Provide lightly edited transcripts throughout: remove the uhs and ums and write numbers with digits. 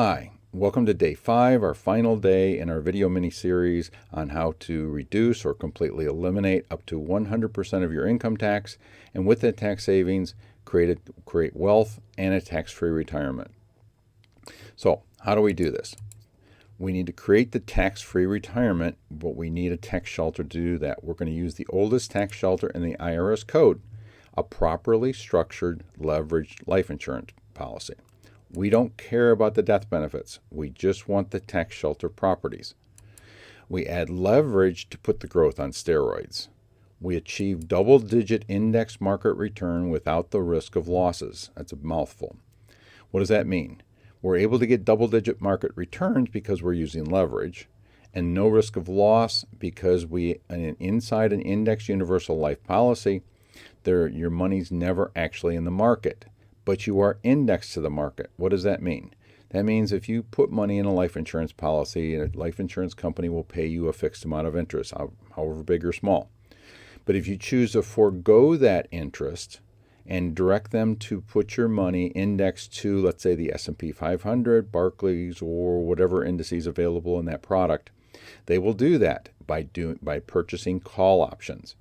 Hi, welcome to day 5, our final day in our video mini-series on how to reduce or completely eliminate up to 100% of your income tax, and with that tax savings, create wealth and a tax-free retirement. So, how do we do this? We need to create the tax-free retirement, but we need a tax shelter to do that. We're going to use the oldest tax shelter in the IRS code, a properly structured leveraged life insurance policy. We don't care about the death benefits. We just want the tax shelter properties. We add leverage to put the growth on steroids. We achieve double-digit index market return without the risk of losses. That's a mouthful. What does that mean? We're able to get double-digit market returns because we're using leverage, and no risk of loss because inside an index universal life policy, your money's never actually in the market, but you are indexed to the market. What does that mean? That means if you put money in a life insurance policy, a life insurance company will pay you a fixed amount of interest, however big or small. But if you choose to forego that interest and direct them to put your money indexed to, let's say, the S&P 500, Barclays, or whatever indices available in that product, they will do that by purchasing call options.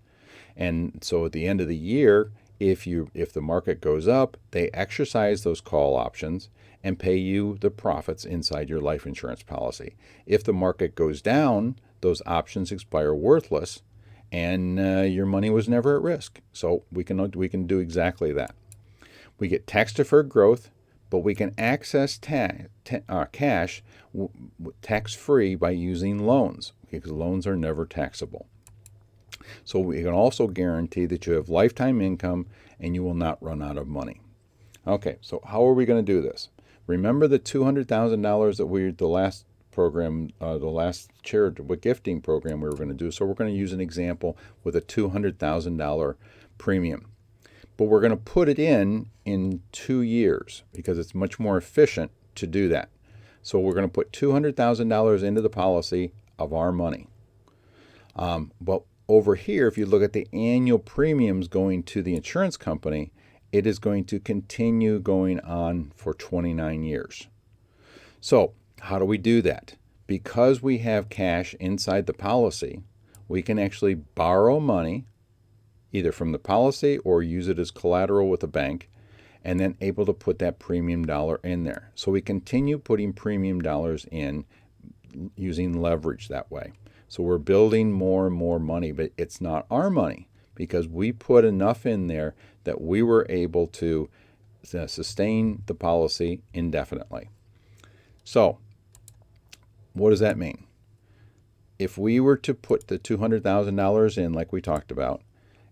And so at the end of the year, if the market goes up, they exercise those call options and pay you the profits inside your life insurance policy. If the market goes down, those options expire worthless, and your money was never at risk. So we can do exactly that. We get tax-deferred growth, but we can access cash tax-free by using loans, because loans are never taxable. So we can also guarantee that you have lifetime income and you will not run out of money. Okay, so how are we going to do this? Remember the $200,000 that the last program, the last charitable gifting program we were going to do. So we're going to use an example with a $200,000 premium. But we're going to put it in 2 years because it's much more efficient to do that. So we're going to put $200,000 into the policy of our money. But over here, if you look at the annual premiums going to the insurance company, it is going to continue going on for 29 years. So how do we do that? Because we have cash inside the policy, we can actually borrow money either from the policy or use it as collateral with a bank, and then able to put that premium dollar in there. So we continue putting premium dollars in using leverage that way. So we're building more and more money, but it's not our money because we put enough in there that we were able to sustain the policy indefinitely. So what does that mean? If we were to put the $200,000 in like we talked about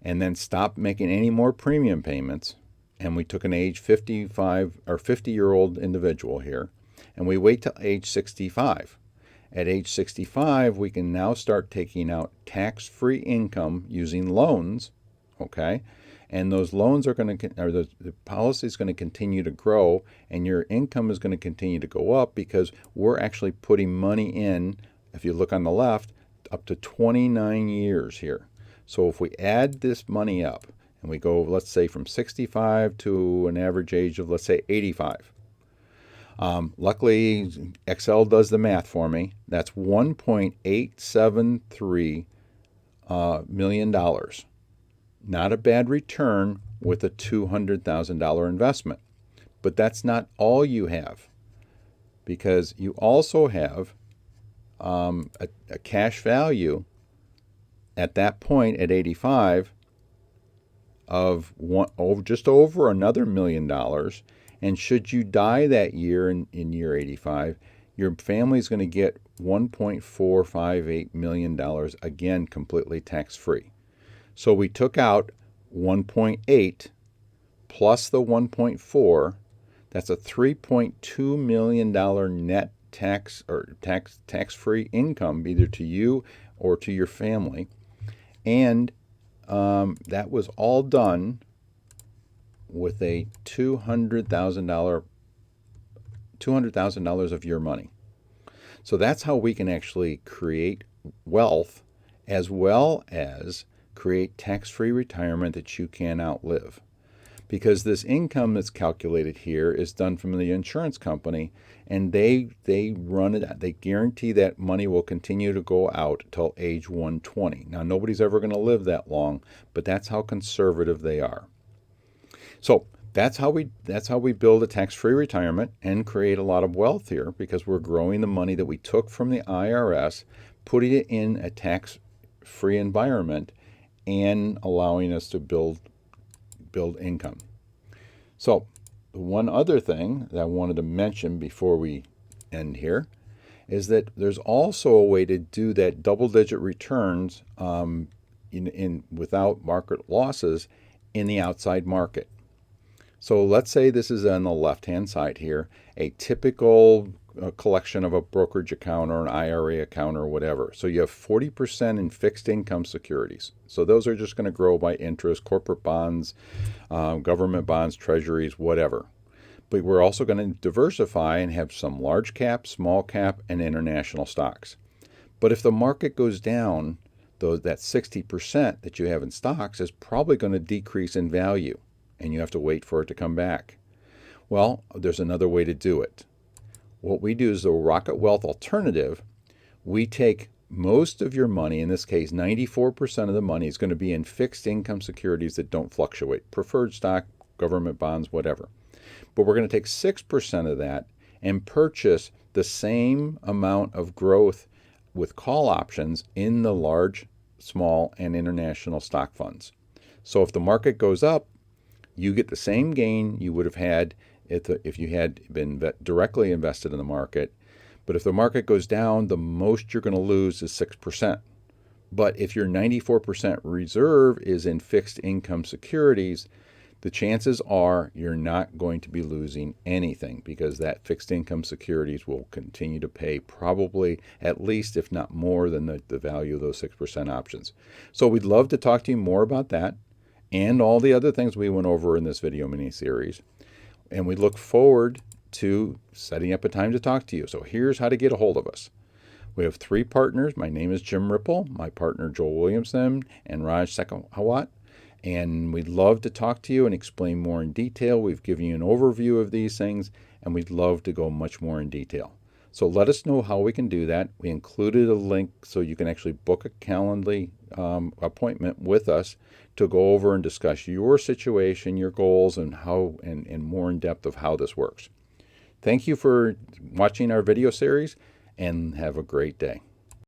and then stop making any more premium payments, and we took an age 55 or 50-year-old individual here, and we wait till age 65. At age 65, we can now start taking out tax-free income using loans, okay? And those loans are going to, or the policy is going to continue to grow, and your income is going to continue to go up because we're actually putting money in, if you look on the left, up to 29 years here. So if we add this money up, and we go, let's say, from 65 to an average age of, let's say, 85. Luckily, Excel does the math for me. That's $1.873 million. Not a bad return with a $200,000 investment. But that's not all you have, because you also have a cash value at that point at 85 of just over another $1 million. And should you die that year in year 85, your family is going to get $1.458 million, again, completely tax-free. So we took out 1.8 plus the 1.4. That's a $3.2 million net tax or tax-free income, either to you or to your family. And that was all done with a $200,000 of your money. So that's how we can actually create wealth as well as create tax-free retirement that you can outlive. because this income that's calculated here is done from the insurance company, and they run it. They guarantee that money will continue to go out till age 120. Now, nobody's ever going to live that long, but that's how conservative they are. So that's how we build a tax-free retirement and create a lot of wealth here, because we're growing the money that we took from the IRS, putting it in a tax-free environment, and allowing us to build income. So one other thing that I wanted to mention before we end here is that there's also a way to do that double-digit returns without market losses in the outside market. So let's say this is on the left-hand side here, a typical collection of a brokerage account or an IRA account or whatever. So you have 40% in fixed income securities. So those are just going to grow by interest, corporate bonds, government bonds, treasuries, whatever. But we're also going to diversify and have some large cap, small cap, and international stocks. But if the market goes down, that 60% that you have in stocks is probably going to decrease in value, and you have to wait for it to come back. Well, there's another way to do it. What we do is the Rocket Wealth alternative. We take most of your money, in this case 94% of the money is going to be in fixed income securities that don't fluctuate, preferred stock, government bonds, whatever. But we're going to take 6% of that and purchase the same amount of growth with call options in the large, small, and international stock funds. So if the market goes up, you get the same gain you would have had if you had been directly invested in the market. But if the market goes down, the most you're going to lose is 6%. But if your 94% reserve is in fixed income securities, the chances are you're not going to be losing anything, because that fixed income securities will continue to pay probably at least, if not more, than the value of those 6% options. So we'd love to talk to you more about that and all the other things we went over in this video mini-series. And we look forward to setting up a time to talk to you. So here's how to get a hold of us. We have 3 partners. My name is Jim Ripple, my partner Joel Williamson, and Raj Sekhawat. And we'd love to talk to you and explain more in detail. We've given you an overview of these things, and we'd love to go much more in detail. So let us know how we can do that. We included a link so you can actually book a Calendly appointment with us to go over and discuss your situation, your goals, and how and more in depth of how this works. Thank you for watching our video series, and have a great day.